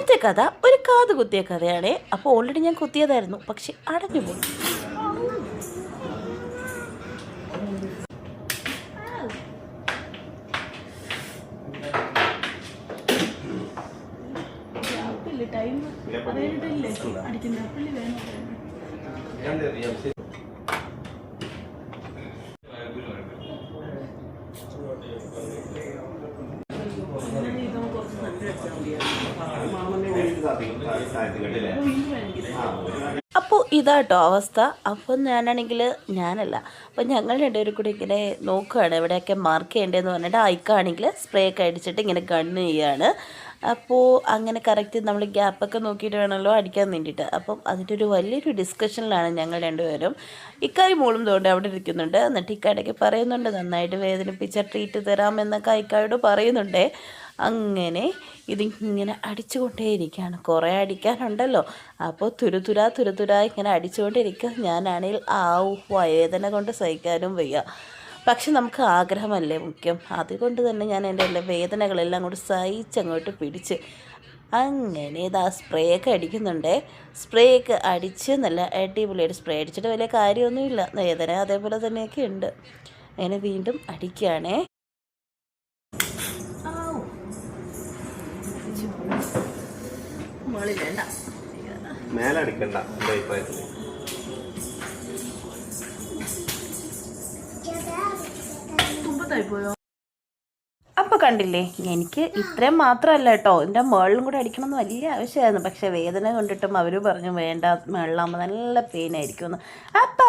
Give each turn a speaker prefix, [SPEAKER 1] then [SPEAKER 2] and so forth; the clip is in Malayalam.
[SPEAKER 1] ഇന്നത്തെ കഥ ഒരു കാത് കുത്തിയ കഥയാണ്. അപ്പോൾ ഓൾറെഡി ഞാൻ കുത്തിയതായിരുന്നു, പക്ഷെ അടഞ്ഞുപോയി. അപ്പോൾ ഇതാട്ടോ അവസ്ഥ. അപ്പം ഞാനല്ല അപ്പം ഞങ്ങൾ രണ്ടുപേരും കൂടി ഇങ്ങനെ നോക്കുകയാണ് എവിടെയൊക്കെ മാർക്ക് ചെയ്യേണ്ടതെന്ന് പറഞ്ഞിട്ട്. ഐക്കാണെങ്കിൽ സ്പ്രേ ഒക്കെ അടിച്ചിട്ട് ഇങ്ങനെ ഗണ്ണ് ചെയ്യുകയാണ്. അപ്പോൾ അങ്ങനെ കറക്റ്റ് നമ്മൾ ഗ്യാപ്പൊക്കെ നോക്കിയിട്ട് വേണമല്ലോ അടിക്കാൻ വേണ്ടിയിട്ട്. അപ്പം അതിൻ്റെ ഒരു വലിയൊരു ഡിസ്കഷനിലാണ് ഞങ്ങൾ രണ്ടുപേരും. ഇക്കായി മോളും തോണ്ട് അവിടെ ഇരിക്കുന്നുണ്ട്. എന്നിട്ട് ഇക്കായിടയ്ക്ക് പറയുന്നുണ്ട് നന്നായിട്ട് വേദനിപ്പിച്ച ട്രീറ്റ് തരാമെന്നൊക്കെ ഇക്കായോട് പറയുന്നുണ്ട്. അങ്ങനെ ഇതിങ്ങനെ അടിച്ചുകൊണ്ടേയിരിക്കുകയാണ്. കുറേ അടിക്കാനുണ്ടല്ലോ. അപ്പോൾ തുരുതുരാ ഇങ്ങനെ അടിച്ചുകൊണ്ടിരിക്കുക. ഞാനാണെങ്കിൽ വേദന കൊണ്ട് സഹിക്കാനും വയ്യ. പക്ഷെ നമുക്ക് ആഗ്രഹമല്ലേ മുഖ്യം. അതുകൊണ്ട് തന്നെ ഞാൻ എൻ്റെ എല്ലാ വേദനകളെല്ലാം കൂടി സഹിച്ചങ്ങോട്ട് പിടിച്ച് അങ്ങനെ ഇതാ സ്പ്രേ ഒക്കെ അടിക്കുന്നുണ്ട്. സ്പ്രേ ഒക്കെ അടിച്ച് നല്ല അടിപൊളിയായിട്ട് സ്പ്രേ അടിച്ചിട്ട് വലിയ കാര്യമൊന്നുമില്ല. വേദന അതേപോലെ തന്നെയൊക്കെ ഉണ്ട്. അങ്ങനെ വീണ്ടും അടിക്കുകയാണേ.
[SPEAKER 2] മേലടിക്കണ്ട
[SPEAKER 1] അപ്പോൾ കണ്ടില്ലേ, എനിക്ക് ഇത്രയും മാത്രമല്ല കേട്ടോ, എൻ്റെ മേളിലും കൂടെ അടിക്കണമെന്ന് വലിയ ആവശ്യമായിരുന്നു. പക്ഷേ വേദന കൊണ്ടിട്ടും അവർ പറഞ്ഞു വേണ്ട, മേളിലാകുമ്പോൾ നല്ല പെയിനായിരിക്കുമെന്ന്. അപ്പോൾ